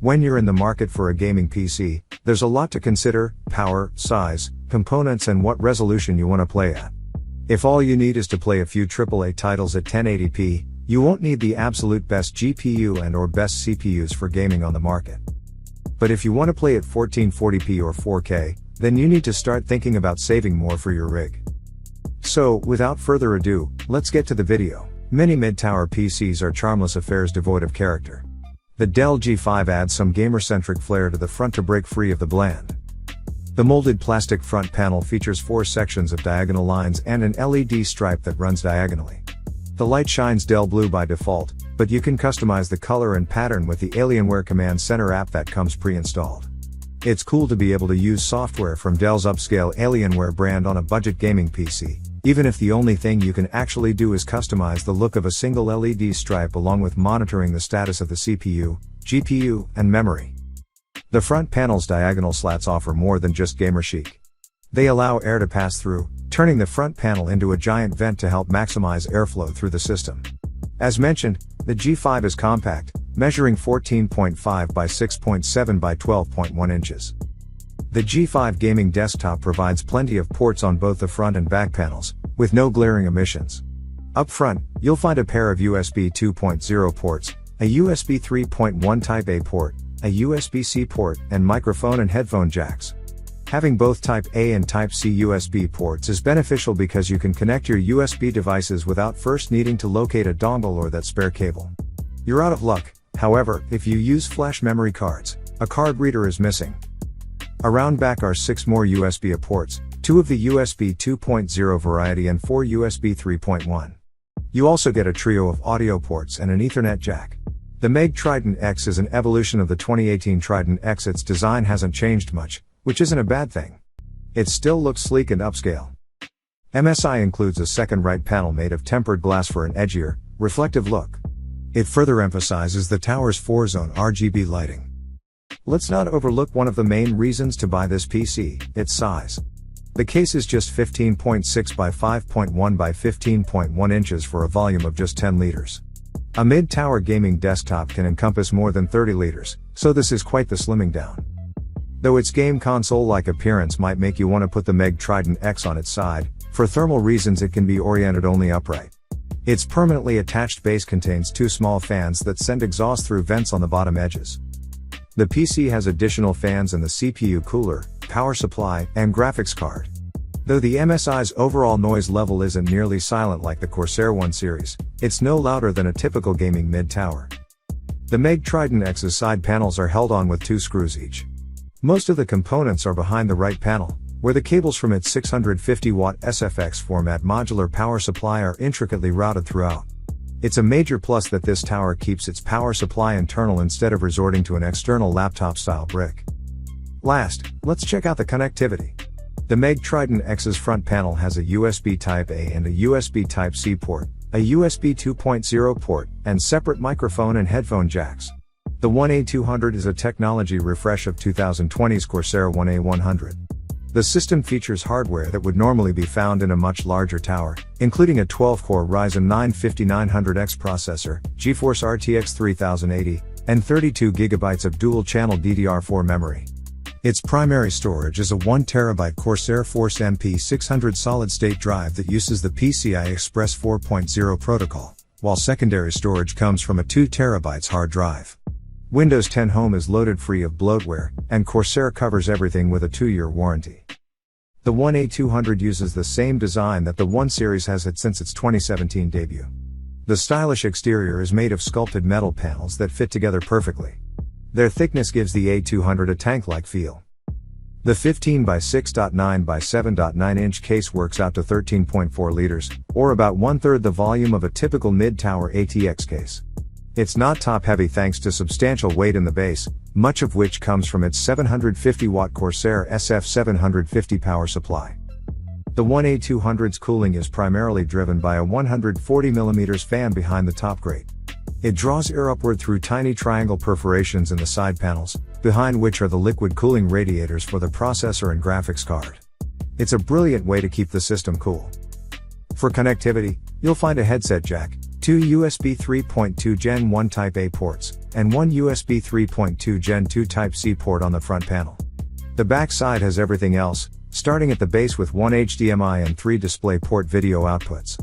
When you're in the market for a gaming PC, there's a lot to consider: power, size, components, and what resolution you want to play at. If all you need is to play a few AAA titles at 1080p, you won't need the absolute best GPU and/or best CPUs for gaming on the market. But if you want to play at 1440p or 4K, then you need to start thinking about saving more for your rig. So, without further ado, let's get to the video. Many mid-tower PCs are charmless affairs devoid of character. The Dell G5 adds some gamer-centric flair to the front to break free of the bland. The molded plastic front panel features 4 sections of diagonal lines and an LED stripe that runs diagonally. The light shines Dell blue by default, but you can customize the color and pattern with the Alienware Command Center app that comes pre-installed. It's cool to be able to use software from Dell's upscale Alienware brand on a budget gaming PC, even if the only thing you can actually do is customize the look of a single LED stripe along with monitoring the status of the CPU, GPU, and memory. The front panel's diagonal slats offer more than just gamer chic. They allow air to pass through, turning the front panel into a giant vent to help maximize airflow through the system. As mentioned, the G5 is compact, measuring 14.5 by 6.7 by 12.1 inches. The G5 gaming desktop provides plenty of ports on both the front and back panels, with no glaring omissions. Up front, you'll find a pair of USB 2.0 ports, a USB 3.1 Type A port, a USB-C port, and microphone and headphone jacks. Having both Type A and Type C USB ports is beneficial because you can connect your USB devices without first needing to locate a dongle or that spare cable. You're out of luck, however, if you use flash memory cards. A card reader is missing. Around back are 6 more USB ports, 2 of the USB 2.0 variety and 4 USB 3.1. You also get a trio of audio ports and an Ethernet jack. The MEG Trident X is an evolution of the 2018 Trident X. Its design hasn't changed much, which isn't a bad thing. It still looks sleek and upscale. MSI includes a second right panel made of tempered glass for an edgier, reflective look. It further emphasizes the tower's 4-zone RGB lighting. Let's not overlook one of the main reasons to buy this PC: its size. The case is just 15.6 by 5.1 by 15.1 inches for a volume of just 10 liters. A mid-tower gaming desktop can encompass more than 30 liters, so this is quite the slimming down. Though its game console-like appearance might make you want to put the MEG Trident X on its side, for thermal reasons it can be oriented only upright. Its permanently attached base contains 2 small fans that send exhaust through vents on the bottom edges. The PC has additional fans in the CPU cooler, power supply, and graphics card. Though the MSI's overall noise level isn't nearly silent like the Corsair One series, it's no louder than a typical gaming mid-tower. The MEG Trident X's side panels are held on with 2 screws each. Most of the components are behind the right panel, where the cables from its 650-watt SFX format modular power supply are intricately routed throughout. It's a major plus that this tower keeps its power supply internal instead of resorting to an external laptop-style brick. Last, let's check out the connectivity. The MEG Trident X's front panel has a USB Type A and a USB Type C port, a USB 2.0 port, and separate microphone and headphone jacks. The 1A200 is a technology refresh of 2020's Corsair One A100. The system features hardware that would normally be found in a much larger tower, including a 12-core Ryzen 9 5900X processor, GeForce RTX 3080, and 32 GB of dual-channel DDR4 memory. Its primary storage is a 1TB Corsair Force MP600 solid-state drive that uses the PCI Express 4.0 protocol, while secondary storage comes from a 2TB hard drive. Windows 10 Home is loaded free of bloatware, and Corsair covers everything with a 2-year warranty. The One A200 uses the same design that the One series has had since its 2017 debut. The stylish exterior is made of sculpted metal panels that fit together perfectly. Their thickness gives the A200 a tank-like feel. The 15 by 6.9 by 7.9 inch case works out to 13.4 liters, or about 1/3 the volume of a typical mid-tower ATX case. It's not top-heavy thanks to substantial weight in the base, much of which comes from its 750-watt Corsair SF750 power supply. The One A200's cooling is primarily driven by a 140mm fan behind the top grate. It draws air upward through tiny triangle perforations in the side panels, behind which are the liquid cooling radiators for the processor and graphics card. It's a brilliant way to keep the system cool. For connectivity, you'll find a headset jack, 2 USB 3.2 Gen 1 Type A ports, and one USB 3.2 Gen 2 Type-C port on the front panel. The back side has everything else, starting at the base with one HDMI and 3 DisplayPort video outputs.